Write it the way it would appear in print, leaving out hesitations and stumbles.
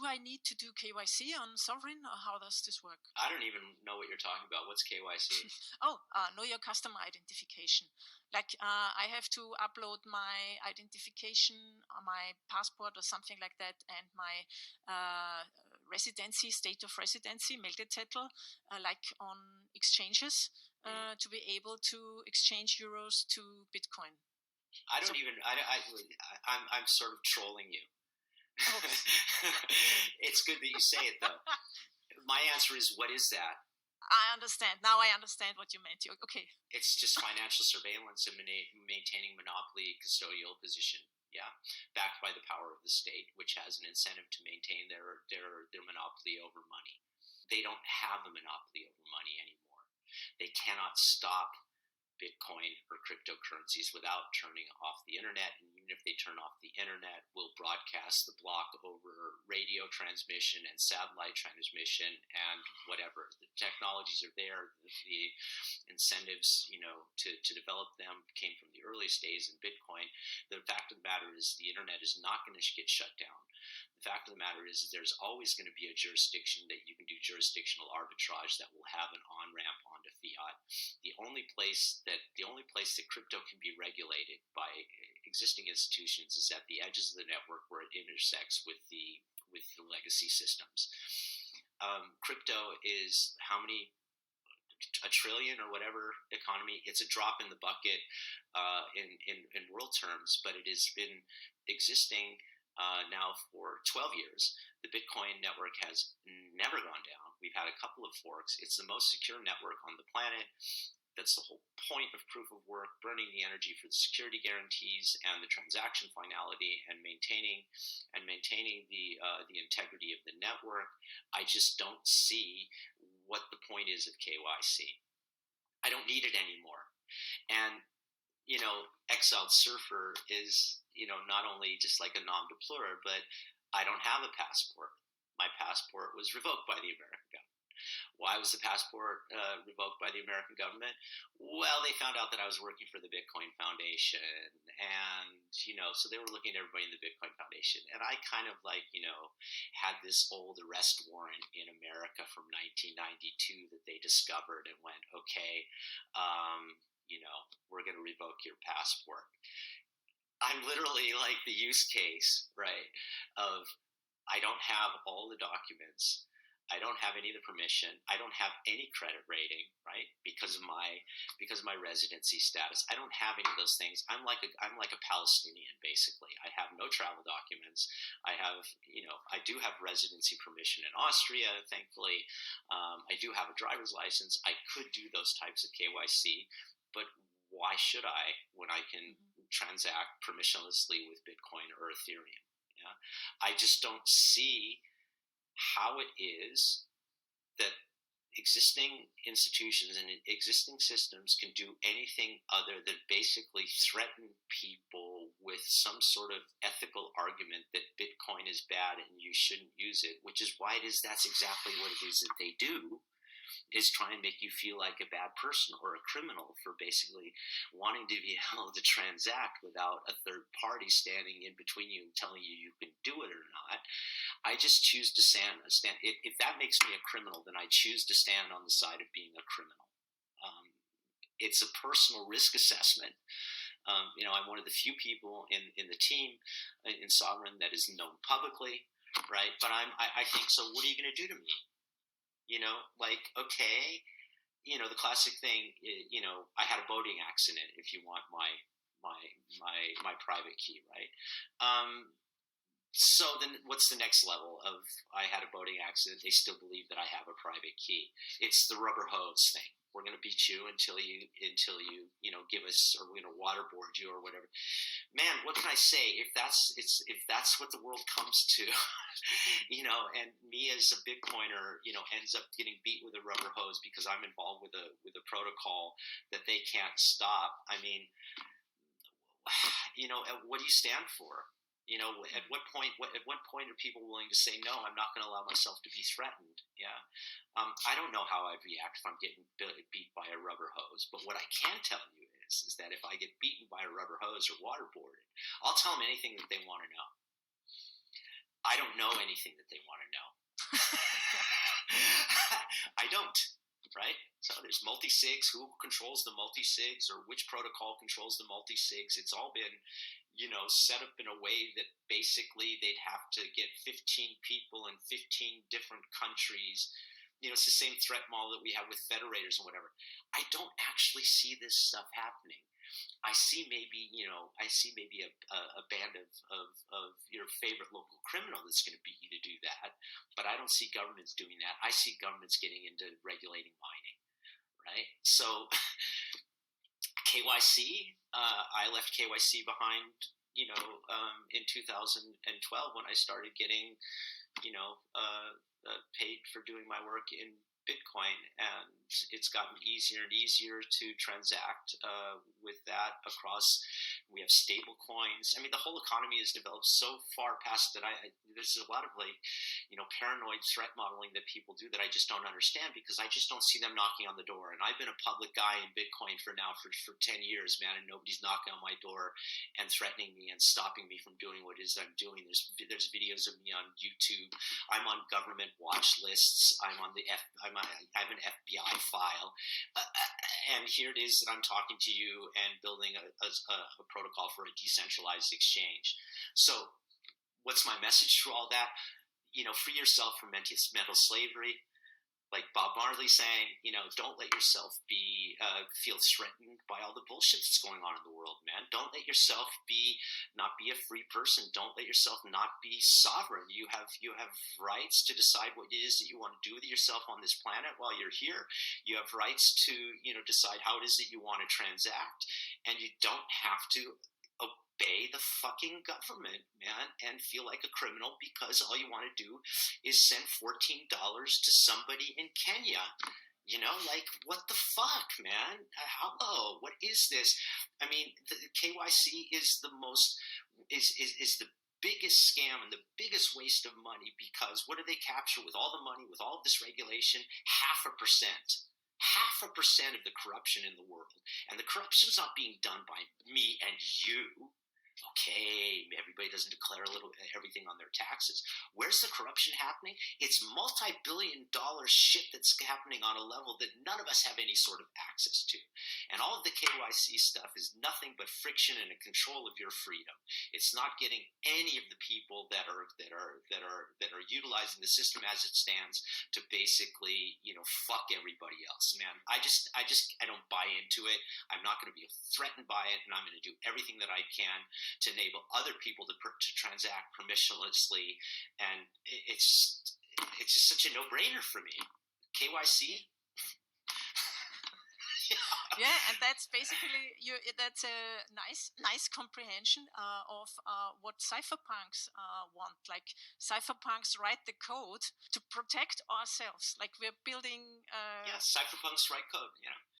I need to do KYC on Sovereign, or how does this work? I don't even know what you're talking about. What's KYC? Know your customer identification. Like I have to upload my identification, my passport or something like that, and my residency, state of residency, meldetitel, like on exchanges, to be able to exchange euros to Bitcoin. I'm sort of trolling you. Oh. It's good that you say it, though. My answer is, what is that? I understand. Now I understand what you meant. Okay. It's just financial surveillance and maintaining monopoly custodial position. Yeah, backed by the power of the state, which has an incentive to maintain their monopoly over money. They don't have a monopoly over money anymore. They cannot stop Bitcoin or cryptocurrencies without turning off the internet, and even if they turn off the internet, we'll broadcast the block over radio transmission and satellite transmission and whatever. The technologies are there. The incentives, to develop them came from the earliest days in Bitcoin. The fact of the matter is the internet is not going to get shut down. The fact of the matter is there's always going to be a jurisdiction that you can do jurisdictional arbitrage that will have an on-ramp onto fiat. The only place that crypto can be regulated by existing institutions is at the edges of the network where it intersects with the legacy systems. Crypto is how many? A trillion or whatever economy. It's a drop in the bucket in world terms, but it has been existing now for 12 years. The Bitcoin network has never gone down. We've had a couple of forks. It's the most secure network on the planet. That's the whole point of proof of work, burning the energy for the security guarantees and the transaction finality, and maintaining the integrity of the network. I just don't see what the point is of KYC. I don't need it anymore. And Exiled Surfer is not only just like a non-deplorer, but I don't have a passport. My passport was revoked by the American government. Why was the passport revoked by the American government? Well, they found out that I was working for the Bitcoin Foundation, and so they were looking at everybody in the Bitcoin Foundation, and I kind of had this old arrest warrant in America from 1992 that they discovered and went, okay, we're going to revoke your passport. I'm literally like the use case, right, of I don't have all the documents. I don't have any of the permission. I don't have any credit rating, right? Because of my residency status. I don't have any of those things. I'm like a Palestinian, basically. I have no travel documents. I do have residency permission in Austria, thankfully. I do have a driver's license. I could do those types of KYC, but why should I when I can transact permissionlessly with Bitcoin or Ethereum? Yeah, I just don't see how it is that existing institutions and existing systems can do anything other than basically threaten people with some sort of ethical argument that Bitcoin is bad and you shouldn't use it, which is why that's exactly what it is that they do, is try and make you feel like a bad person or a criminal for basically wanting to be able to transact without a third party standing in between you and telling you can do it or not. I just choose to stand. If that makes me a criminal, then I choose to stand on the side of being a criminal. It's a personal risk assessment. I'm one of the few people in the team in Sovereign that is known publicly, right? But I think so. What are you going to do to me? Okay, the classic thing. I had a boating accident. If you want my private key, right? So then what's the next level of I had a boating accident, they still believe that I have a private key? It's the rubber hose thing. We're going to beat you until you give us, or we're going to waterboard you or whatever. Man, what can I say? If that's what the world comes to, and me as a Bitcoiner, ends up getting beat with a rubber hose because I'm involved with a protocol that they can't stop. I mean, what do you stand for? At what point are people willing to say, no, I'm not going to allow myself to be threatened? Yeah. I don't know how I'd react if I'm getting beat by a rubber hose, but what I can tell you is that if I get beaten by a rubber hose or waterboarded, I'll tell them anything that they want to know. I don't know anything that they want to know. I don't, right? So there's multi-sigs, who controls the multi-sigs, or which protocol controls the multi-sigs. It's all been, set up in a way that basically they'd have to get 15 people in 15 different countries. It's the same threat model that we have with federators and whatever. I don't actually see this stuff happening. I see maybe a band of your favorite local criminal that's going to beat you to do that, but I don't see governments doing that. I see governments getting into regulating mining, right? So KYC, I left KYC behind, in 2012 when I started getting, paid for doing my work in Bitcoin, and it's gotten easier and easier to transact with that across. We have stable coins. I mean, the whole economy has developed so far past that there's a lot of paranoid threat modeling that people do that I just don't understand, because I just don't see them knocking on the door. And I've been a public guy in Bitcoin for 10 years, man, and nobody's knocking on my door and threatening me and stopping me from doing what it is I'm doing. There's videos of me on YouTube. I'm on government watch lists. I have an FBI file, and here it is that I'm talking to you and building a protocol for a decentralized exchange. So what's my message through all that? Free yourself from mental slavery. Like Bob Marley saying, don't let yourself feel threatened by all the bullshit that's going on in the world, man. Don't let yourself not be a free person. Don't let yourself not be sovereign. You have rights to decide what it is that you want to do with yourself on this planet while you're here. You have rights to, decide how it is that you want to transact, and you don't have to obey the fucking government, man, and feel like a criminal because all you want to do is send $14 to somebody in Kenya. What the fuck, man? Hello, what is this? I mean, the KYC is the biggest scam and the biggest waste of money, because what do they capture with all the money, with all of this regulation? 0.5%. 0.5% of the corruption in the world. And the corruption's not being done by me and you. Okay, everybody doesn't declare everything on their taxes. Where's the corruption happening? It's multi-billion-dollar shit that's happening on a level that none of us have any sort of access to. And all of the KYC stuff is nothing but friction and a control of your freedom. It's not getting any of the people that are utilizing the system as it stands to basically, fuck everybody else, man. I don't buy into it. I'm not going to be threatened by it, and I'm going to do everything that I can to enable other people to transact permissionlessly, and it's just such a no-brainer for me. KYC. Yeah, and that's basically that's a nice comprehension of what cypherpunks want. Like, cypherpunks write the code to protect ourselves. Like, we're building. Cypherpunks write code.